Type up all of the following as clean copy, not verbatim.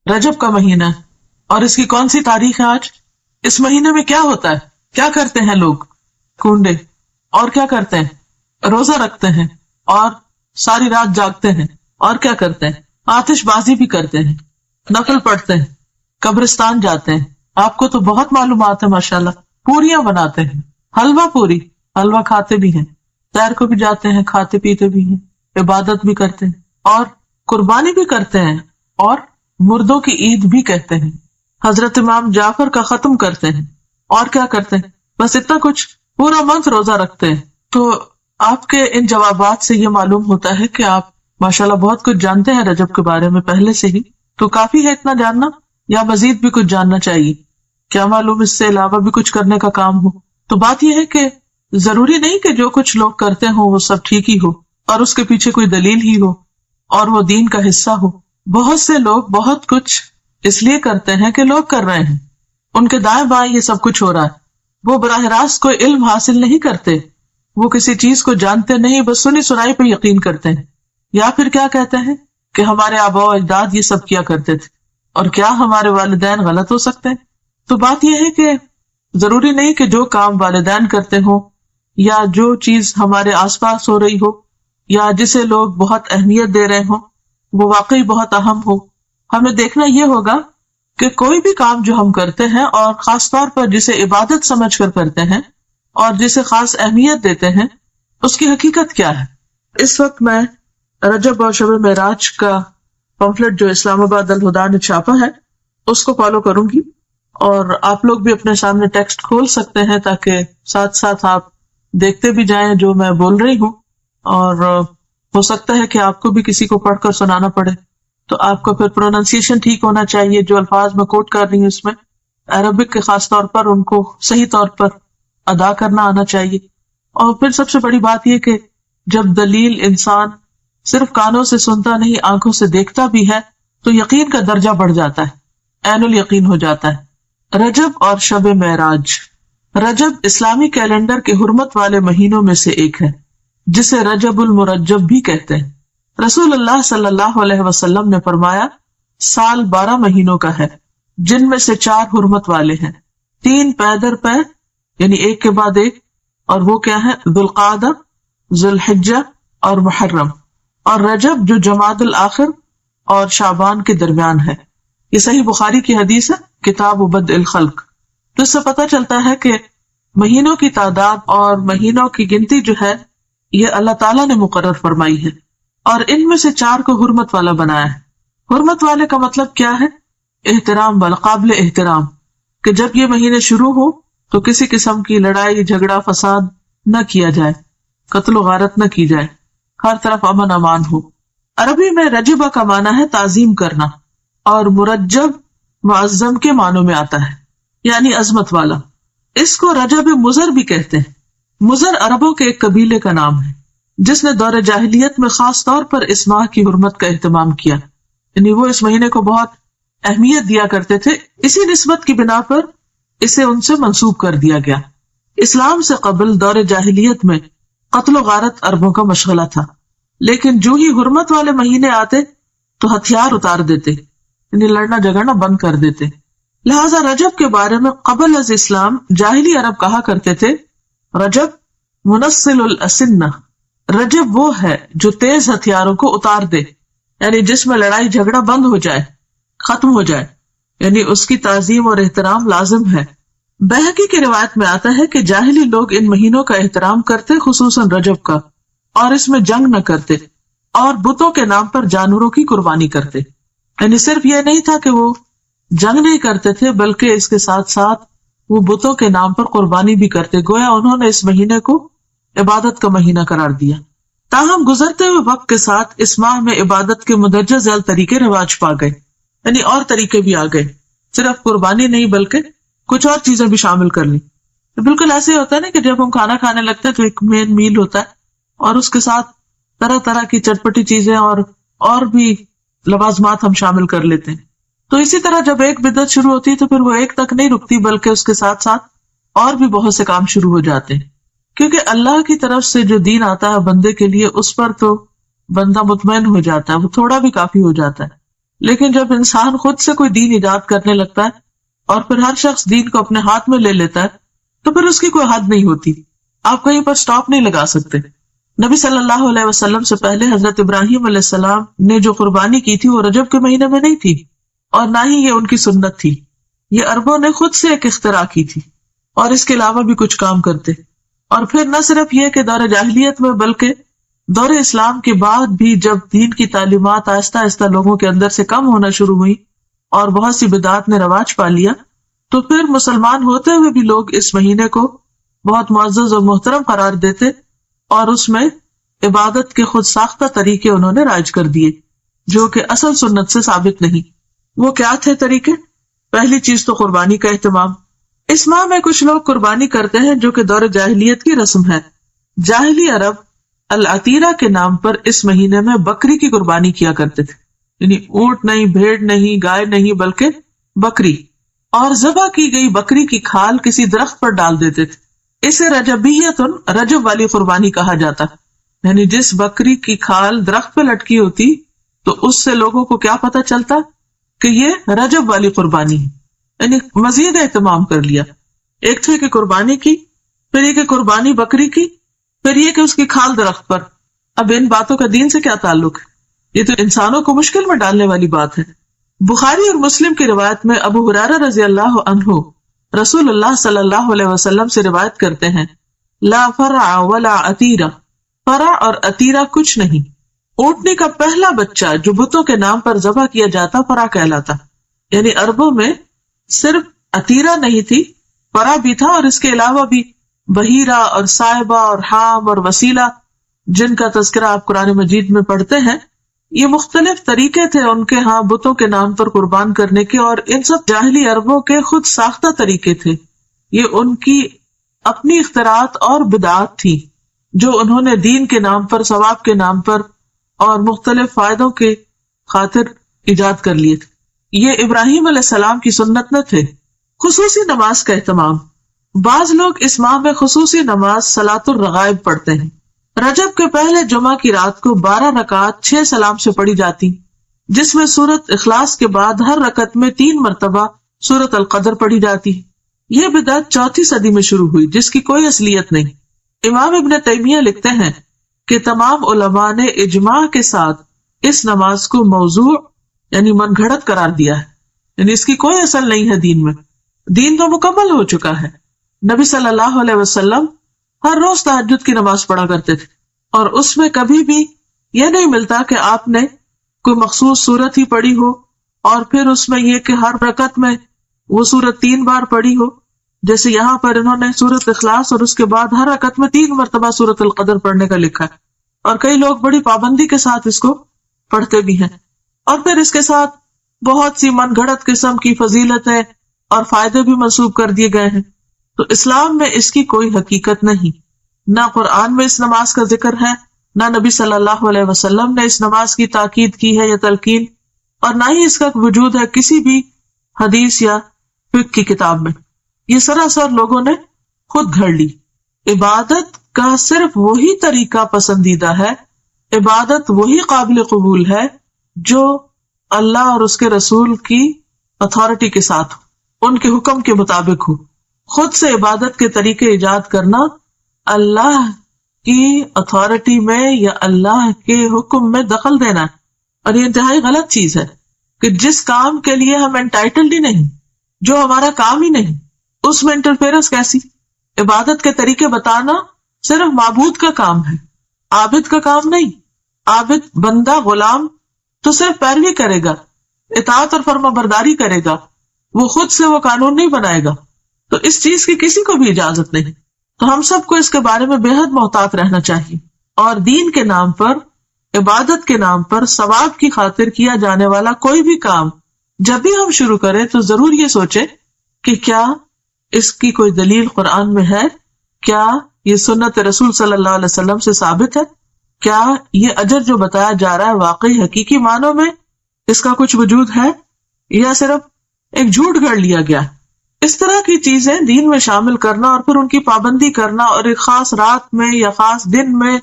رجب کا مہینہ ہے اور اس کی کون سی تاریخ ہے آج؟ اس مہینے میں کیا ہوتا ہے؟ کیا کرتے ہیں لوگ؟ کنڈے اور کیا کرتے ہیں؟ روزہ رکھتے ہیں اور ساری رات جاگتے ہیں اور کیا کرتے ہیں؟ آتش بازی بھی کرتے ہیں، نفل پڑھتے ہیں، قبرستان جاتے ہیں. آپ کو تو بہت معلومات ہے ماشاءاللہ. پوریاں بناتے ہیں، حلوہ پوری، حلوہ کھاتے بھی ہیں، سیر کو بھی جاتے ہیں، کھاتے پیتے بھی ہیں، عبادت بھی کرتے ہیں اور قربانی بھی کرتے ہیں اور مردوں کی عید بھی کہتے ہیں. حضرت امام جعفر کا ختم کرتے ہیں اور کیا کرتے ہیں؟ بس اتنا کچھ. پورا منتھ روزہ رکھتے ہیں. تو آپ کے ان جوابات سے یہ معلوم ہوتا ہے کہ آپ ماشاءاللہ بہت کچھ جانتے ہیں رجب کے بارے میں پہلے سے ہی. تو کافی ہے اتنا جاننا یا مزید بھی کچھ جاننا چاہیے؟ کیا معلوم اس سے علاوہ بھی کچھ کرنے کا کام ہو؟ تو بات یہ ہے کہ ضروری نہیں کہ جو کچھ لوگ کرتے ہوں وہ سب ٹھیک ہی ہو اور اس کے پیچھے کوئی دلیل ہی ہو اور وہ دین کا حصہ ہو. بہت سے لوگ بہت کچھ اس لیے کرتے ہیں کہ لوگ کر رہے ہیں، ان کے دائیں بائیں یہ سب کچھ ہو رہا ہے. وہ براہ راست کوئی علم حاصل نہیں کرتے، وہ کسی چیز کو جانتے نہیں، بس سنی سنائی پہ یقین کرتے ہیں. یا پھر کیا کہتے ہیں کہ ہمارے آباء و اجداد یہ سب کیا کرتے تھے اور کیا ہمارے والدین غلط ہو سکتے ہیں؟ تو بات یہ ہے کہ ضروری نہیں کہ جو کام والدین کرتے ہوں یا جو چیز ہمارے آس پاس ہو رہی ہو یا جسے لوگ بہت اہمیت دے رہے ہوں وہ واقعی بہت اہم ہو. ہمیں دیکھنا یہ ہوگا کہ کوئی بھی کام جو ہم کرتے ہیں اور خاص طور پر جسے عبادت سمجھ کر کرتے ہیں اور جسے خاص اہمیت دیتے ہیں اس کی حقیقت کیا ہے. اس وقت میں رجب اور شب معراج کا پمفلٹ جو اسلام آباد الہدا نے چھاپا ہے اس کو فالو کروں گی اور آپ لوگ بھی اپنے سامنے ٹیکسٹ کھول سکتے ہیں تاکہ ساتھ ساتھ آپ دیکھتے بھی جائیں جو میں بول رہی ہوں. اور ہو سکتا ہے کہ آپ کو بھی کسی کو پڑھ کر سنانا پڑے تو آپ کو پھر پروننسیشن ٹھیک ہونا چاہیے. جو الفاظ میں کوٹ کر رہی ہوں اس میں عربک کے خاص طور پر ان کو صحیح طور پر ادا کرنا آنا چاہیے. اور پھر سب سے بڑی بات یہ کہ جب دلیل انسان صرف کانوں سے سنتا نہیں آنکھوں سے دیکھتا بھی ہے تو یقین کا درجہ بڑھ جاتا ہے، عین الیقین ہو جاتا ہے. رجب اور شب معراج. رجب اسلامی کیلنڈر کے حرمت والے مہینوں میں سے ایک ہے جسے رجب المرجب بھی کہتے ہیں. رسول اللہ صلی اللہ علیہ وسلم نے فرمایا سال 12 مہینوں کا ہے جن میں سے 4 حرمت والے ہیں، 3 پے در پے یعنی ایک کے بعد ایک، اور وہ کیا ہے؟ ذوالقعدہ، ذوالحجہ اور محرم، اور رجب جو جمادی الاخر اور شعبان کے درمیان ہے. یہ صحیح بخاری کی حدیث ہے کتاب بدء الخلق. تو اس سے پتہ چلتا ہے کہ مہینوں کی تعداد اور مہینوں کی گنتی جو ہے یہ اللہ تعالیٰ نے مقرر فرمائی ہے اور ان میں سے 4 کو حرمت والا بنایا ہے. حرمت والے کا مطلب کیا ہے؟ احترام والا، قابل احترام، کہ جب یہ مہینے شروع ہو تو کسی قسم کی لڑائی جھگڑا فساد نہ کیا جائے، قتل و غارت نہ کی جائے، ہر طرف امن امان ہو. عربی میں رجبہ کا معنی ہے تعظیم کرنا اور مرجب معظم کے معنوں میں آتا ہے یعنی عظمت والا. اس کو رجب مضر بھی کہتے ہیں. مضر عربوں کے ایک قبیلے کا نام ہے جس نے دور جاہلیت میں خاص طور پر اس ماہ کی حرمت کا اہتمام کیا، یعنی وہ اس مہینے کو بہت اہمیت دیا کرتے تھے. اسی نسبت کی بنا پر اسے ان سے منسوب کر دیا گیا. اسلام سے قبل دور جاہلیت میں قتل و غارت عربوں کا مشغلہ تھا، لیکن جو ہی حرمت والے مہینے آتے تو ہتھیار اتار دیتے، یعنی لڑنا جھگڑنا بند کر دیتے. لہذا رجب کے بارے میں قبل از اسلام جاہلی عرب کہا کرتے تھے رجب منسل الاسنہ، رجب وہ ہے جو تیز ہتھیاروں کو اتار دے، یعنی جس میں لڑائی جھگڑا بند ہو جائے، ختم ہو جائے، یعنی اس کی تعظیم اور احترام لازم ہے. بہقی کی روایت میں آتا ہے کہ جاہلی لوگ ان مہینوں کا احترام کرتے، خصوصاً رجب کا، اور اس میں جنگ نہ کرتے اور بتوں کے نام پر جانوروں کی قربانی کرتے. یعنی صرف یہ نہیں تھا کہ وہ جنگ نہیں کرتے تھے بلکہ اس کے ساتھ ساتھ وہ بتوں کے نام پر قربانی بھی کرتے. گویا انہوں نے اس مہینے کو عبادت کا مہینہ قرار دیا. تاہم گزرتے ہوئے وقت کے ساتھ اس ماہ میں عبادت کے مدرجہ ذیل طریقے رواج پا گئے، یعنی اور طریقے بھی آ گئے، صرف قربانی نہیں بلکہ کچھ اور چیزیں بھی شامل کر لی. بالکل ایسے ہی ہوتا ہے نا کہ جب ہم کھانا کھانے لگتے ہیں تو ایک مین میل ہوتا ہے اور اس کے ساتھ طرح طرح کی چٹپٹی چیزیں اور بھی لوازمات ہم شامل کر لیتے ہیں. تو اسی طرح جب ایک بدعت شروع ہوتی ہے تو پھر وہ ایک تک نہیں رکتی بلکہ اس کے ساتھ ساتھ اور بھی بہت سے کام شروع ہو جاتے ہیں. کیونکہ اللہ کی طرف سے جو دین آتا ہے بندے کے لیے اس پر تو بندہ مطمئن ہو جاتا ہے، وہ تھوڑا بھی کافی ہو جاتا ہے. لیکن جب انسان خود سے کوئی دین ایجاد کرنے لگتا ہے اور پھر ہر شخص دین کو اپنے ہاتھ میں لے لیتا ہے تو پھر اس کی کوئی حد نہیں ہوتی، آپ کہیں پر سٹاپ نہیں لگا سکتے۔ نبی صلی اللہ علیہ وسلم سے پہلے حضرت ابراہیم علیہ السلام نے جو قربانی کی تھی وہ رجب کے مہینے میں نہیں تھی، اور نہ ہی یہ ان کی سنت تھی، یہ عربوں نے خود سے ایک اختراع کی تھی، اور اس کے علاوہ بھی کچھ کام کرتے۔ اور پھر نہ صرف یہ کہ دور جاہلیت میں بلکہ دور اسلام کے بعد بھی جب دین کی تعلیمات آہستہ آہستہ لوگوں کے اندر سے کم ہونا شروع ہوئی اور بہت سی بدعات نے رواج پا لیا، تو پھر مسلمان ہوتے ہوئے بھی لوگ اس مہینے کو بہت معزز اور محترم قرار دیتے اور اس میں عبادت کے خود ساختہ طریقے انہوں نے رائج کر دیے جو کہ اصل سنت سے ثابت نہیں۔ وہ کیا تھے طریقے؟ پہلی چیز تو قربانی کا اہتمام۔ اس ماہ میں کچھ لوگ قربانی کرتے ہیں جو کہ دور جاہلیت کی رسم ہے۔ جاہلی عرب العتیرہ کے نام پر اس مہینے میں بکری کی قربانی کیا کرتے تھے، یعنی اونٹ نہیں، بھیڑ نہیں، گائے نہیں، بلکہ بکری، اور ذبح کی گئی بکری کی کھال کسی درخت پر ڈال دیتے تھے۔ اسے رجبیتن، رجب والی قربانی کہا جاتا، یعنی جس بکری کی کھال درخت پہ لٹکی ہوتی تو اس سے لوگوں کو کیا پتا چلتا کہ یہ رجب والی قربانی ہے، یعنی مزید اہتمام کر لیا۔ ایک تھے کہ قربانی کی، پھر یہ کہ قربانی بکری کی، پھر یہ کہ اس کی کھال درخت پر۔ اب ان باتوں کا دین سے کیا تعلق ہے؟ یہ تو انسانوں کو مشکل میں ڈالنے والی بات ہے۔ بخاری اور مسلم کی روایت میں ابو ہریرہ رضی اللہ عنہ رسول اللہ صلی اللہ علیہ وسلم سے روایت کرتے ہیں، لا فرع ولا عتیرہ، فرع اور عتیرہ کچھ نہیں۔ اونٹنی کا پہلا بچہ جو بتوں کے نام پر ذبح کیا جاتا فرع کہلاتا، یعنی عربوں میں صرف عتیرہ نہیں تھی، فرع بھی تھا، اور اس کے علاوہ بھی بحیرہ اور صائبہ اور حام اور وسیلہ جن کا تذکرہ آپ قرآن مجید میں پڑھتے ہیں۔ یہ مختلف طریقے تھے ان کے ہاں بتوں کے نام پر قربان کرنے کے، اور ان سب جاہلی عربوں کے خود ساختہ طریقے تھے۔ یہ ان کی اپنی اختراعات اور بدعات تھی جو انہوں نے دین کے نام پر، ثواب کے نام پر اور مختلف فائدوں کے خاطر ایجاد کر لیے تھے۔ یہ ابراہیم علیہ السلام کی سنت نہ تھے۔ خصوصی نماز کا اہتمام۔ بعض لوگ اس ماہ میں خصوصی نماز صلاۃ الرغائب پڑھتے ہیں۔ رجب کے پہلے جمعہ کی رات کو 12 رکعات 6 سلام سے پڑھی جاتی، جس میں سورت اخلاص کے بعد ہر رکعت میں 3 مرتبہ سورت القدر پڑھی جاتی۔ یہ بدعت 4 صدی میں شروع ہوئی جس کی کوئی اصلیت نہیں۔ امام ابن تیمیہ لکھتے ہیں کہ تمام علماء نے اجماع کے ساتھ اس نماز کو موضوع یعنی من گھڑت قرار دیا ہے، یعنی اس کی کوئی اصل نہیں ہے دین میں۔ دین تو مکمل ہو چکا ہے۔ نبی صلی اللہ علیہ وسلم ہر روز تہجد کی نماز پڑھا کرتے تھے، اور اس میں کبھی بھی یہ نہیں ملتا کہ آپ نے کوئی مخصوص سورت ہی پڑھی ہو اور پھر اس میں یہ کہ ہر رکعت میں وہ سورت 3 بار پڑھی ہو، جیسے یہاں پر انہوں نے سورت اخلاص اور اس کے بعد ہر رکعت میں 3 مرتبہ سورت القدر پڑھنے کا لکھا ہے، اور کئی لوگ بڑی پابندی کے ساتھ اس کو پڑھتے بھی ہیں، اور پھر اس کے ساتھ بہت سی من گھڑت قسم کی فضیلتیں اور فائدے بھی منسوب کر دیے گئے ہیں۔ تو اسلام میں اس کی کوئی حقیقت نہیں، نہ قرآن میں اس نماز کا ذکر ہے، نہ نبی صلی اللہ علیہ وسلم نے اس نماز کی تاکید کی ہے یا تلقین، اور نہ ہی اس کا وجود ہے کسی بھی حدیث یا فقہ کی کتاب میں۔ یہ سراسر لوگوں نے خود گھڑ لی۔ عبادت کا صرف وہی طریقہ پسندیدہ ہے، عبادت وہی قابل قبول ہے جو اللہ اور اس کے رسول کی اتھارٹی کے ساتھ ہو، ان کے حکم کے مطابق ہو۔ خود سے عبادت کے طریقے ایجاد کرنا اللہ کی اتھارٹی میں یا اللہ کے حکم میں دخل دینا ہے، اور یہ انتہائی غلط چیز ہے کہ جس کام کے لیے ہم انٹائٹلڈ ہی نہیں، جو ہمارا کام ہی نہیں، اس میں انٹرفیئرنس کیسی؟ عبادت کے طریقے بتانا صرف معبود کا کام ہے، عابد کا کام نہیں۔ عابد بندہ غلام تو صرف پیروی کرے گا، اطاعت اور فرما برداری کرے گا، وہ خود سے وہ قانون نہیں بنائے گا، تو اس چیز کی کسی کو بھی اجازت نہیں۔ تو ہم سب کو اس کے بارے میں بے حد محتاط رہنا چاہیے، اور دین کے نام پر، عبادت کے نام پر، ثواب کی خاطر کیا جانے والا کوئی بھی کام جب بھی ہم شروع کریں تو ضرور یہ سوچیں کہ کیا اس کی کوئی دلیل قرآن میں ہے، کیا یہ سنت رسول صلی اللہ علیہ وسلم سے ثابت ہے، کیا یہ اجر جو بتایا جا رہا ہے واقعی حقیقی معنوں میں اس کا کچھ وجود ہے یا صرف ایک جھوٹ گڑھ لیا گیا ہے۔ اس طرح کی چیزیں دین میں شامل کرنا اور پھر ان کی پابندی کرنا، اور ایک خاص رات میں یا خاص دن میں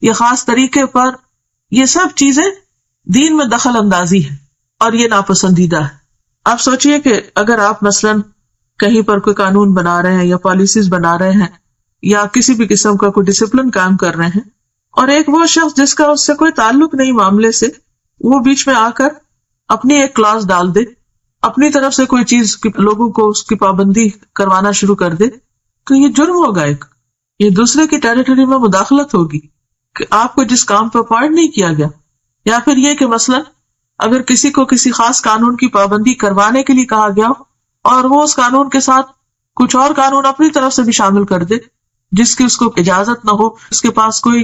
یا خاص طریقے پر، یہ سب چیزیں دین میں دخل اندازی ہے۔ اور یہ ناپسندیدہ ہے۔ آپ سوچئے کہ اگر آپ مثلاً کہیں پر کوئی قانون بنا رہے ہیں یا پالیسیز بنا رہے ہیں یا کسی بھی قسم کا کوئی ڈسپلن کام کر رہے ہیں، اور ایک وہ شخص جس کا اس سے کوئی تعلق نہیں معاملے سے، وہ بیچ میں آ کر اپنی ایک کلاس ڈال دے، اپنی طرف سے کوئی چیز لوگوں کو اس کی پابندی کروانا شروع کر دے، تو یہ جرم ہوگا، ایک یہ دوسرے کی ٹیریٹری میں مداخلت ہوگی کہ آپ کو جس کام پہ اپوائنٹ نہیں کیا گیا۔ یا پھر یہ کہ مثلاً اگر کسی کو کسی خاص قانون کی پابندی کروانے کے لیے کہا گیا اور وہ اس قانون کے ساتھ کچھ اور قانون اپنی طرف سے بھی شامل کر دے جس کی اس کو اجازت نہ ہو، اس کے پاس کوئی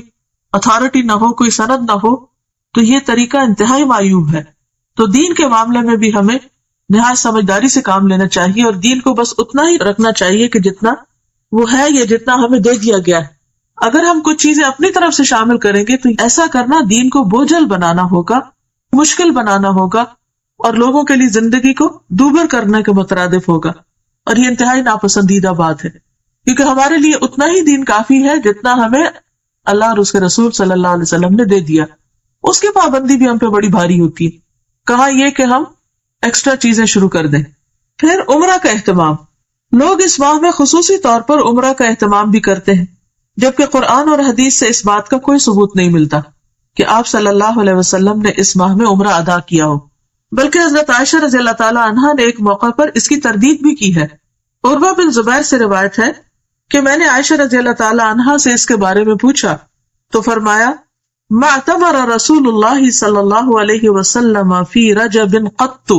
اتھارٹی نہ ہو، کوئی سند نہ ہو، تو یہ طریقہ انتہائی معیوب ہے۔ تو دین کے معاملے میں بھی ہمیں نہایت سمجھداری سے کام لینا چاہیے، اور دین کو بس اتنا ہی رکھنا چاہیے کہ جتنا وہ ہے یا جتنا ہمیں دے دیا گیا ہے۔ اگر ہم کچھ چیزیں اپنی طرف سے شامل کریں گے تو ایسا کرنا دین کو بوجھل بنانا ہوگا، مشکل بنانا ہوگا، اور لوگوں کے لیے زندگی کو دوبر کرنے کے مترادف ہوگا، اور یہ انتہائی ناپسندیدہ بات ہے، کیونکہ ہمارے لیے اتنا ہی دین کافی ہے جتنا ہمیں اللہ اور اس کے رسول صلی اللہ علیہ وسلم نے دے دیا۔ اس کی پابندی بھی ہم پہ بڑی بھاری ہوتی ہے، کہاں یہ کہ ہم ایکسٹرا چیزیں شروع کر دیں۔ پھر عمرہ کا اہتمام، لوگ اس ماہ میں خصوصی طور پر عمرہ کا اہتمام بھی کرتے ہیں، جبکہ قرآن اور حدیث سے اس بات کا کوئی ثبوت نہیں ملتا کہ آپ صلی اللہ علیہ وسلم نے اس ماہ میں عمرہ ادا کیا ہو، بلکہ حضرت عائشہ رضی اللہ تعالی عنہا نے ایک موقع پر اس کی تردید بھی کی ہے۔ عروہ بن زبیر سے روایت ہے کہ میں نے عائشہ رضی اللہ تعالی عنہا سے اس کے بارے میں پوچھا تو فرمایا، ما اعتمر رسول اللہ صلی اللہ علیہ وسلم فی رجب قط،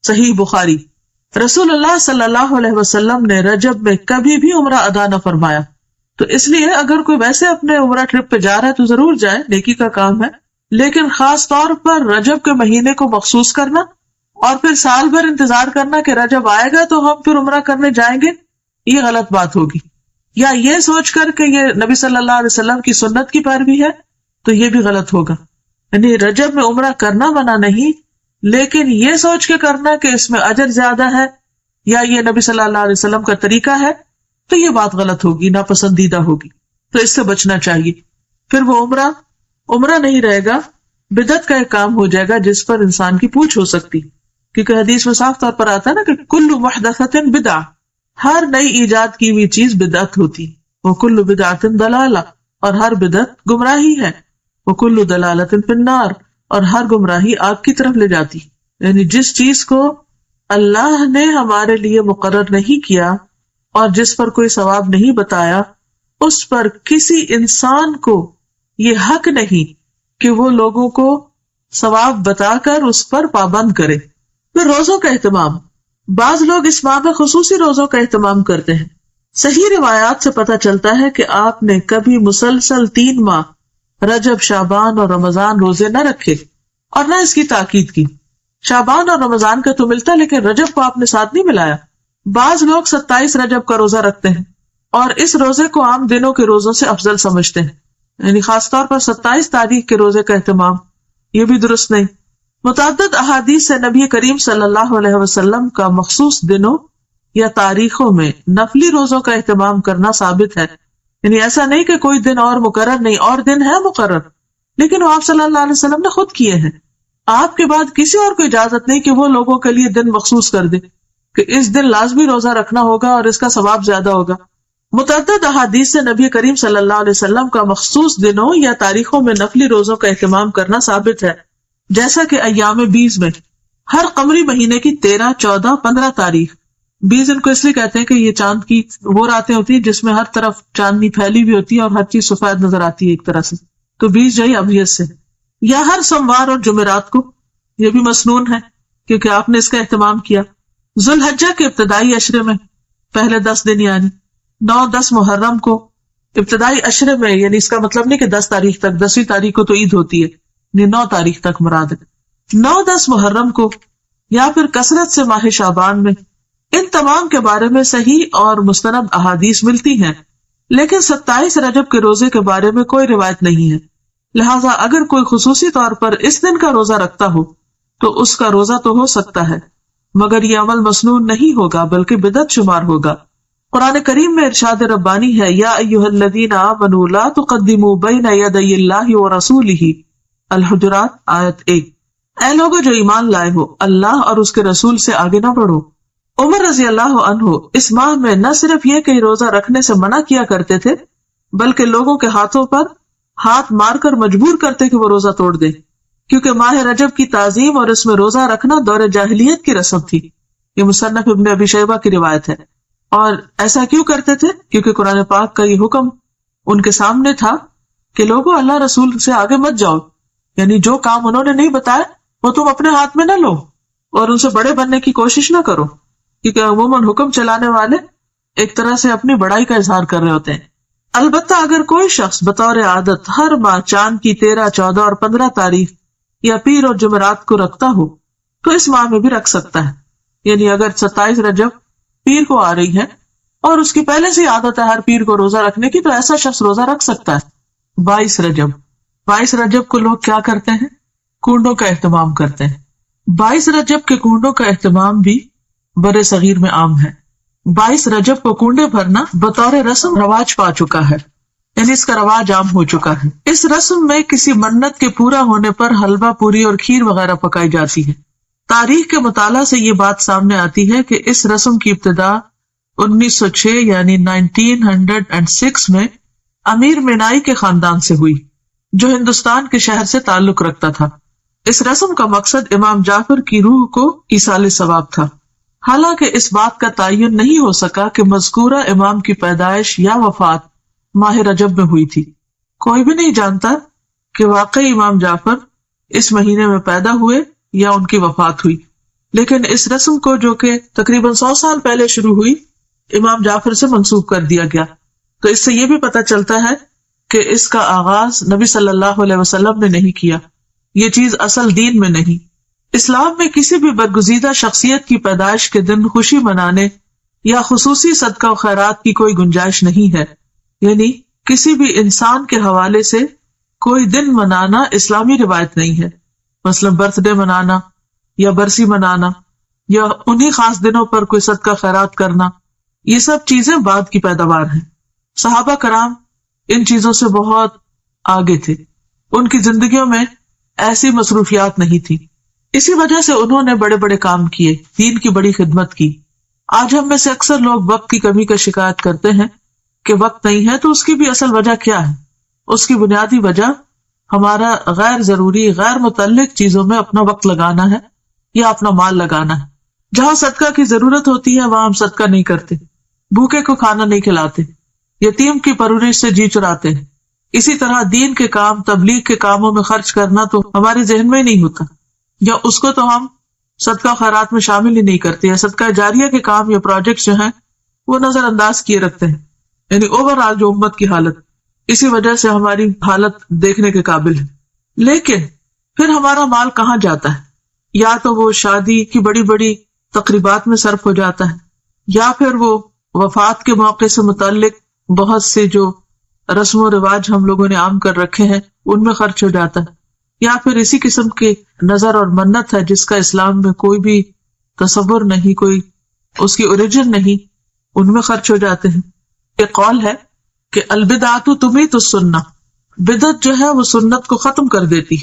صحیح بخاری، رسول اللہ صلی اللہ علیہ وسلم نے رجب میں کبھی بھی عمرہ ادا نہ فرمایا۔ تو اس لیے اگر کوئی ویسے اپنے عمرہ ٹرپ پہ جا رہا ہے تو ضرور جائے، نیکی کا کام ہے، لیکن خاص طور پر رجب کے مہینے کو مخصوص کرنا اور پھر سال بھر انتظار کرنا کہ رجب آئے گا تو ہم پھر عمرہ کرنے جائیں گے، یہ غلط بات ہوگی۔ یا یہ سوچ کر کہ یہ نبی صلی اللہ علیہ وسلم کی سنت کی پیروی ہے تو یہ بھی غلط ہوگا۔ یعنی رجب میں عمرہ کرنا منع نہیں، لیکن یہ سوچ کے کرنا کہ اس میں اجر زیادہ ہے یا یہ نبی صلی اللہ علیہ وسلم کا طریقہ ہے تو یہ بات غلط ہوگی، ناپسندیدہ ہوگی، تو اس سے بچنا چاہیے۔ پھر وہ عمرہ نہیں رہے گا، بدعت کا ایک کام ہو جائے گا جس پر انسان کی پوچھ ہو سکتی، کیونکہ حدیث میں صاف طور پر آتا ہے نا کہ کل محدثۃ بدعہ، ہر نئی ایجاد کی ہوئی چیز بدعت ہوتی، وکل بدعۃ ضلالہ، اور ہر بدعت گمراہی ہے، وکل ضلالۃ فی النار، اور ہر گمراہی آگ کی طرف لے جاتی۔ یعنی جس چیز کو اللہ نے ہمارے لیے مقرر نہیں کیا اور جس پر کوئی ثواب نہیں بتایا، اس پر کسی انسان کو یہ حق نہیں کہ وہ لوگوں کو ثواب بتا کر اس پر پابند کرے۔ پھر روزوں کا اہتمام، بعض لوگ اس ماہ میں خصوصی روزوں کا اہتمام کرتے ہیں۔ صحیح روایات سے پتہ چلتا ہے کہ آپ نے کبھی مسلسل 3 ماہ رجب، شعبان اور رمضان روزے نہ رکھے اور نہ اس کی تاکید کی۔ شعبان اور رمضان کا تو ملتا لیکن رجب کو آپ نے ساتھ نہیں ملایا۔ بعض لوگ 27 رجب کا روزہ رکھتے ہیں اور اس روزے کو عام دنوں کے روزوں سے افضل سمجھتے ہیں، یعنی خاص طور پر 27 تاریخ کے روزے کا اہتمام، یہ بھی درست نہیں۔ متعدد احادیث سے نبی کریم صلی اللہ علیہ وسلم کا مخصوص دنوں یا تاریخوں میں نفلی روزوں کا اہتمام کرنا ثابت ہے، یعنی ایسا نہیں کہ کوئی دن اور مقرر نہیں، اور دن ہے مقرر، لیکن وہ آپ صلی اللہ علیہ وسلم نے خود کیے ہیں۔ آپ کے بعد کسی اور کو اجازت نہیں کہ وہ لوگوں کے لیے دن مخصوص کر دے کہ اس دن لازمی روزہ رکھنا ہوگا اور اس کا ثواب زیادہ ہوگا۔ متعدد احادیث سے نبی کریم صلی اللہ علیہ وسلم کا مخصوص دنوں یا تاریخوں میں نفلی روزوں کا اہتمام کرنا ثابت ہے، جیسا کہ ایام 20 میں ہر قمری مہینے کی 13، 14، 15 تاریخ، 20 ان کو اس لیے کہتے ہیں کہ یہ چاند کی وہ راتیں ہوتی ہیں جس میں ہر طرف چاندنی پھیلی ہوئی ہوتی ہے اور ہر چیز سفید نظر آتی ہے ایک طرح سے، تو 20 جو ہے ابیت سے، یا ہر سوموار اور جمعرات کو، یہ بھی مسنون ہے کیونکہ آپ نے اس کا اہتمام کیا۔ ذوالحجہ کے ابتدائی عشرے میں پہلے 10 دن یعنی 9، 10 محرم کو ابتدائی عشرے میں، یعنی اس کا مطلب نہیں کہ 10 تاریخ تک، 10ویں تاریخ کو تو عید ہوتی ہے، یعنی 9 تاریخ تک مراد ہے، 9، 10 محرم کو، یا پھر کثرت سے ماہ شعبان میں، ان تمام کے بارے میں صحیح اور مستند احادیث ملتی ہیں، لیکن 27 رجب کے روزے کے بارے میں کوئی روایت نہیں ہے۔ لہٰذا اگر کوئی خصوصی طور پر اس دن کا روزہ رکھتا ہو تو اس کا روزہ تو ہو سکتا ہے، مگر یہ عمل مسنون نہیں ہوگا بلکہ بدعت شمار ہوگا۔ قرآن کریم میں ارشاد ربانی ہے، یا ایھا الذین آمنوا لا تقدموا بین یدی اللہ ورسولہ، الحجرات آیت 1۔ اے لوگو جو ایمان لائے ہو، اللہ اور اس کے رسول سے آگے نہ بڑھو۔ عمر رضی اللہ عنہ اس ماہ میں نہ صرف یہ کہ روزہ رکھنے سے منع کیا کرتے تھے، بلکہ لوگوں کے ہاتھوں پر ہاتھ مار کر مجبور کرتے کہ وہ روزہ توڑ دے، کیونکہ ماہ رجب کی تعظیم اور اس میں روزہ رکھنا دور جاہلیت کی رسم تھی۔ یہ مصنف ابن ابی شیبہ کی روایت ہے۔ اور ایسا کیوں کرتے تھے؟ کیونکہ قرآن پاک کا یہ حکم ان کے سامنے تھا کہ لوگوں اللہ رسول سے آگے مت جاؤ، یعنی جو کام انہوں نے نہیں بتایا وہ تم اپنے ہاتھ میں نہ لو اور ان سے بڑے بننے کی کوشش نہ کرو، کیونکہ عموماً حکم چلانے والے ایک طرح سے اپنی بڑائی کا اظہار کر رہے ہوتے ہیں۔ البتہ اگر کوئی شخص بطور عادت ہر ماہ چاند کی 13، 14 اور 15 تاریخ یا پیر اور جمعرات کو رکھتا ہو تو اس ماہ میں بھی رکھ سکتا ہے، یعنی اگر 27 رجب پیر کو آ رہی ہے اور اس کی پہلے سے عادت ہے ہر پیر کو روزہ رکھنے کی، تو ایسا شخص روزہ رکھ سکتا ہے۔ 22 رجب کو لوگ کیا کرتے ہیں؟ کنڈوں کا اہتمام کرتے ہیں۔ 22 رجب کے کنڈوں کا اہتمام بھی بر صغیر میں عام ہے۔ 22 رجب کو کنڈے بھرنا بطور رسم رواج پا چکا ہے، یعنی اس کا رواج عام ہو چکا ہے۔ اس رسم میں کسی منت کے پورا ہونے پر حلوہ پوری اور کھیر وغیرہ پکائی جاتی ہے۔ تاریخ کے مطالعہ سے یہ بات سامنے آتی ہے کہ اس رسم کی ابتدا 1906 یعنی 1906 میں امیر مینائی کے خاندان سے ہوئی، جو ہندوستان کے شہر سے تعلق رکھتا تھا۔ اس رسم کا مقصد امام جعفر کی روح کو ایصال ثواب تھا، حالانکہ اس بات کا تعین نہیں ہو سکا کہ مذکورہ امام کی پیدائش یا وفات ماہ رجب میں ہوئی تھی۔ کوئی بھی نہیں جانتا کہ واقعی امام جعفر اس مہینے میں پیدا ہوئے یا ان کی وفات ہوئی، لیکن اس رسم کو جو کہ تقریباً 100 سال پہلے شروع ہوئی امام جعفر سے منسوب کر دیا گیا۔ تو اس سے یہ بھی پتہ چلتا ہے کہ اس کا آغاز نبی صلی اللہ علیہ وسلم نے نہیں کیا، یہ چیز اصل دین میں نہیں۔ اسلام میں کسی بھی برگزیدہ شخصیت کی پیدائش کے دن خوشی منانے یا خصوصی صدقہ و خیرات کی کوئی گنجائش نہیں ہے، یعنی کسی بھی انسان کے حوالے سے کوئی دن منانا اسلامی روایت نہیں ہے، مثلا برتھ ڈے منانا یا برسی منانا یا انہی خاص دنوں پر کوئی صدقہ خیرات کرنا، یہ سب چیزیں بعد کی پیداوار ہیں۔ صحابہ کرام ان چیزوں سے بہت آگے تھے، ان کی زندگیوں میں ایسی مصروفیات نہیں تھی، اسی وجہ سے انہوں نے بڑے بڑے کام کیے، دین کی بڑی خدمت کی۔ آج ہم میں سے اکثر لوگ وقت کی کمی کا شکایت کرتے ہیں کہ وقت نہیں ہے، تو اس کی بھی اصل وجہ کیا ہے؟ اس کی بنیادی وجہ ہمارا غیر ضروری، غیر متعلق چیزوں میں اپنا وقت لگانا ہے یا اپنا مال لگانا ہے۔ جہاں صدقہ کی ضرورت ہوتی ہے وہاں ہم صدقہ نہیں کرتے، بھوکے کو کھانا نہیں کھلاتے، یتیم کی پرورش سے جی چراتے ہیں۔ اسی طرح دین کے کام، تبلیغ کے کاموں میں خرچ کرنا تو ہمارے ذہن میں ہی نہیں ہوتا، یا اس کو تو ہم صدقہ خیرات میں شامل ہی نہیں کرتے، یا صدقہ جاریہ کے کام یا پروجیکٹ جو ہیں وہ نظر انداز کیے رکھتے ہیں، یعنی اوور آل جو امت کی حالت، اسی وجہ سے ہماری حالت دیکھنے کے قابل ہے۔ لیکن پھر ہمارا مال کہاں جاتا ہے؟ یا تو وہ شادی کی بڑی بڑی تقریبات میں صرف ہو جاتا ہے، یا پھر وہ وفات کے موقع سے متعلق بہت سے جو رسم و رواج ہم لوگوں نے عام کر رکھے ہیں ان میں خرچ ہو جاتا ہے، یا پھر اسی قسم کے نظر اور منت ہے جس کا اسلام میں کوئی بھی تصور نہیں، کوئی اس کی اوریجن نہیں، ان میں خرچ ہو جاتے ہیں۔ یہ قول ہے کہ البدعۃ تمیت السنہ، بدعت جو ہے وہ سنت کو ختم کر دیتی،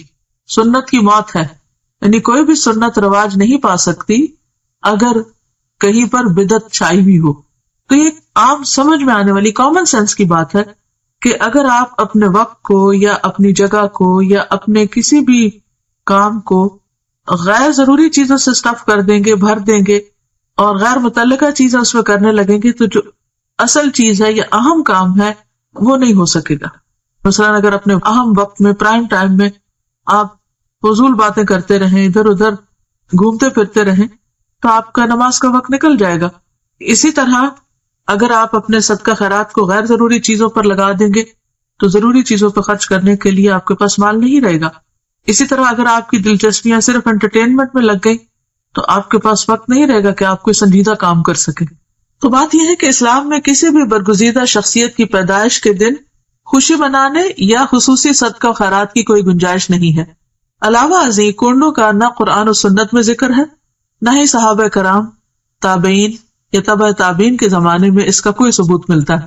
سنت کی موت ہے، یعنی کوئی بھی سنت رواج نہیں پا سکتی اگر کہیں پر بدعت چھائی ہوئی ہو۔ تو یہ عام سمجھ میں آنے والی کامن سینس کی بات ہے کہ اگر آپ اپنے وقت کو یا اپنی جگہ کو یا اپنے کسی بھی کام کو غیر ضروری چیزوں سے اسٹف کر دیں گے، بھر دیں گے اور غیر متعلقہ چیزیں اس میں کرنے لگیں گے، تو جو اصل چیز ہے یا اہم کام ہے وہ نہیں ہو سکے گا۔ مثلا اگر اپنے اہم وقت میں، پرائم ٹائم میں آپ فضول باتیں کرتے رہیں، ادھر ادھر گھومتے پھرتے رہیں، تو آپ کا نماز کا وقت نکل جائے گا۔ اسی طرح اگر آپ اپنے صدقہ خیرات کو غیر ضروری چیزوں پر لگا دیں گے تو ضروری چیزوں پر خرچ کرنے کے لیے آپ کے پاس مال نہیں رہے گا۔ اسی طرح اگر آپ کی دلچسپیاں صرف انٹرٹینمنٹ میں لگ گئی تو آپ کے پاس وقت نہیں رہے گا کہ آپ کوئی سنجیدہ کام کر سکیں۔ تو بات یہ ہے کہ اسلام میں کسی بھی برگزیدہ شخصیت کی پیدائش کے دن خوشی منانے یا خصوصی صدقہ و خیرات کی کوئی گنجائش نہیں ہے۔ علاوہ ازیں کنڈوں کا نہ قرآن و سنت میں ذکر ہے، نہ ہی صحابہ کرام، تابعین یا تبع تابعین کے زمانے میں اس کا کوئی ثبوت ملتا ہے،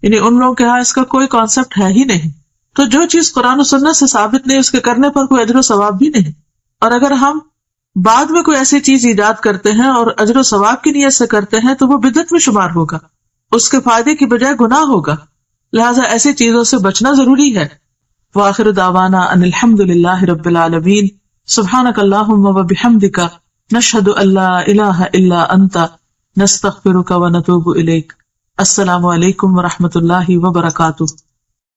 یعنی ان لوگوں کے ہاں اس کا کوئی کانسیپٹ ہے ہی نہیں۔ تو جو چیز قرآن و سنت سے ثابت نہیں، اس کے کرنے پر کوئی اجر و ثواب بھی نہیں۔ اور اگر ہم بعد میں کوئی ایسی چیز ایجاد کرتے ہیں اور اجر و ثواب کی نیت سے کرتے ہیں تو وہ بدعت میں شمار ہوگا، اس کے فائدے کی بجائے گناہ ہوگا، لہٰذا ایسی چیزوں سے بچنا ضروری ہے۔ وآخر دعوانا ان الحمد للہ رب العالمین، سبحانک اللہم وبحمدک، نشہد ان لا الہ الا انت، نستغفرک ونتوب الیک۔ السلام علیکم ورحمۃ اللہ وبرکاتہ۔